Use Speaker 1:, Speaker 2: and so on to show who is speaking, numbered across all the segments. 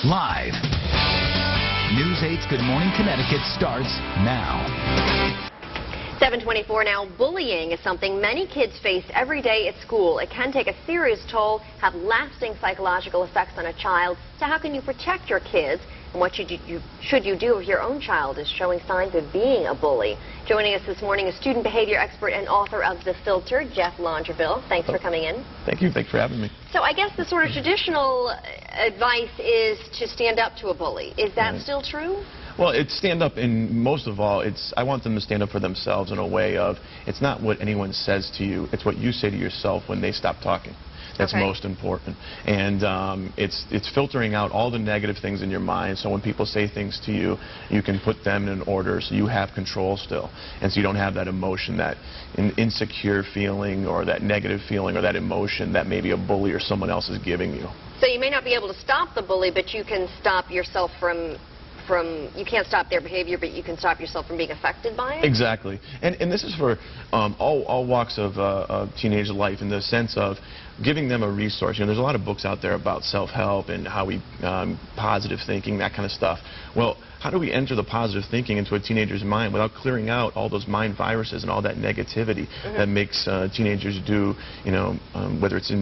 Speaker 1: Live. News 8's Good Morning Connecticut starts now.
Speaker 2: 7:24 now. Bullying is something many kids face every day at school. It can take a serious toll, have lasting psychological effects on a child. So how can you protect your kids? And what should you do if your own child is showing signs of being a bully? Joining us this morning is student behavior expert and author of The Filter, Jeff Longerville. Thanks for coming in.
Speaker 3: Thank you. Thanks for having me.
Speaker 2: So I guess the sort of traditional advice is to stand up to a bully. Is that still true?
Speaker 3: Well, it's stand up, and most of all, I want them to stand up for themselves in a way of, it's not what anyone says to you, it's what you say to yourself when they stop talking. That's most important. And it's filtering out all the negative things in your mind, so when people say things to you, you can put them in order so you have control still. And so you don't have that emotion, that insecure feeling or that negative feeling or that emotion that maybe a bully or someone else is giving you.
Speaker 2: So you may not be able to stop the bully, but you can stop yourself from you can't stop their behavior, but you can stop yourself from being affected by it?
Speaker 3: Exactly. And this is for all walks of teenage life, in the sense of giving them a resource. You know, there's a lot of books out there about self-help and how we, positive thinking, that kind of stuff. Well, how do we enter the positive thinking into a teenager's mind without clearing out all those mind viruses and all that negativity that makes teenagers do, you know, whether it's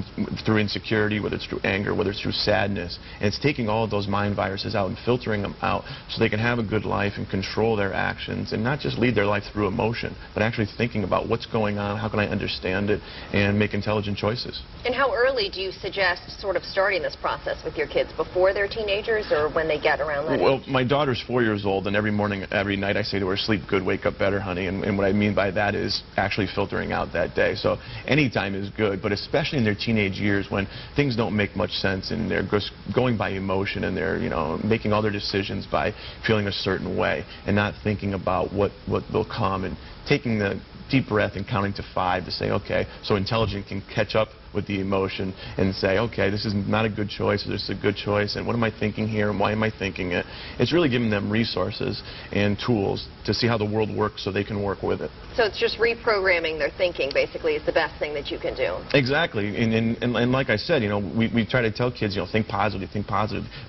Speaker 3: through insecurity, whether it's through anger, whether it's through sadness. And it's taking all of those mind viruses out and filtering them out so they can have a good life and control their actions and not just lead their life through emotion, but actually thinking about what's going on, how can I understand it, and make intelligent choices.
Speaker 2: And how early do you suggest sort of starting this process with your kids? Before they're teenagers or when they get around that age?
Speaker 3: Well, my daughter's 4 years old, and every morning, every night I say to her, sleep good, wake up better, honey. And what I mean by that is actually filtering out that day. So any time is good, but especially in their teenage years when things don't make much sense and they're just going by emotion and they're, you know, making all their decisions by feeling a certain way and not thinking about what will come, and taking the deep breath and counting to 5 to say, okay, so intelligence can catch up with the emotion and say, okay, this is not a good choice, or this is a good choice, and what am I thinking here, and why am I thinking it? It's really giving them resources and tools to see how the world works so they can work with it.
Speaker 2: So it's just reprogramming their thinking, basically, is the best thing that you can do.
Speaker 3: Exactly, and like I said, you know, we try to tell kids, you know, think positive,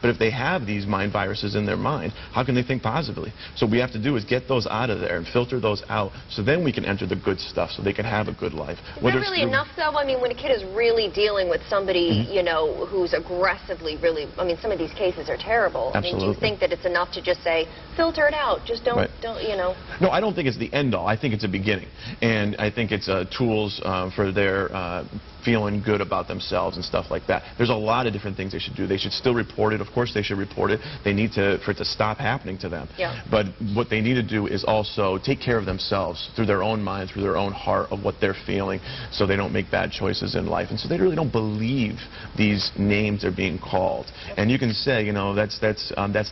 Speaker 3: but if they have these mind viruses in their mind, how can they think positively? So what we have to do is get those out of there and filter those out, so then we can enter the good stuff so they can have a good life.
Speaker 2: Is that really enough, though? I mean, when a kid is really dealing with somebody, you know, who's aggressively I mean, some of these cases are terrible.
Speaker 3: Absolutely.
Speaker 2: I mean, do you think that it's enough to just say, filter it out, just don't, you know?
Speaker 3: No, I don't think it's the end all. I think it's a beginning. And I think it's tools for their feeling good about themselves and stuff like that. There's a lot of different things they should do. They should still report it. Of course they should report it. They need for it to stop happening to them.
Speaker 2: Yeah.
Speaker 3: But what they need to do is also take care of themselves through their own mind, through their own heart, of what they're feeling, so they don't make bad choices in life. And so they really don't believe these names they're being called. And you can say, you know, that's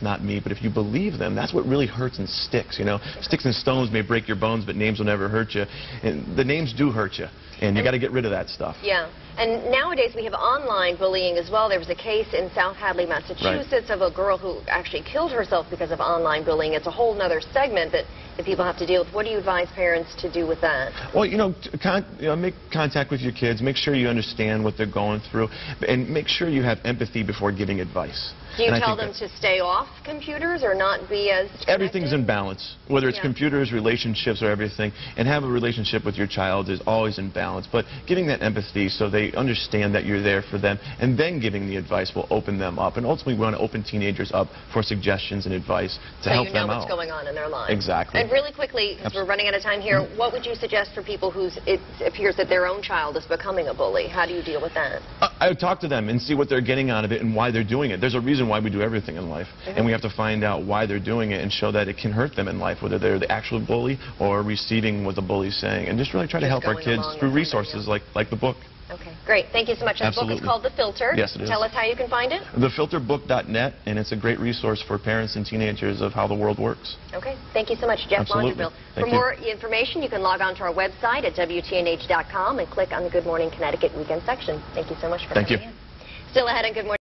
Speaker 3: not me, but if you believe them, that's what really hurts and sticks, you know. Sticks and stones may break your bones, but names will never hurt you. And the names do hurt you. And you got to get rid of that stuff.
Speaker 2: Yeah. And nowadays we have online bullying as well. There was a case in South Hadley, Massachusetts, of a girl who actually killed herself because of online bullying. It's a whole other segment that people have to deal with. What do you advise parents to do with that?
Speaker 3: Well, you know, make contact with your kids. Make sure you understand what they're going through. And make sure you have empathy before giving advice.
Speaker 2: Do you tell them to stay off computers or not be as connected?
Speaker 3: Everything's in balance. Whether it's computers, relationships, or everything. And have a relationship with your child is always in balance. But giving that empathy so they understand that you're there for them, and then giving the advice will open them up. And ultimately, we want to open teenagers up for suggestions and advice to help them out.
Speaker 2: So you know what's going on in their lives.
Speaker 3: Exactly.
Speaker 2: And really quickly, because we're running out of time here, what would you suggest for people it appears that their own child is becoming a bully? How do you deal with that?
Speaker 3: I would talk to them and see what they're getting out of it and why they're doing it. There's a reason why we do everything in life, and we have to find out why they're doing it and show that it can hurt them in life, whether they're the actual bully or receiving what the bully's saying, and just really try to help our kids through resources like the book.
Speaker 2: Okay, great. Thank you so much. The book is called The Filter.
Speaker 3: Yes, it is.
Speaker 2: Tell us how you can find it.
Speaker 3: TheFilterBook.net, and it's a great resource for parents and teenagers of how the world works.
Speaker 2: Okay, thank you so much, Jeff Longerville. For more information, you can log on to our website at WTNH.com and click on the Good Morning Connecticut Weekend section. Thank you so much for coming in.
Speaker 3: Thank you.
Speaker 2: Still ahead on Good Morning.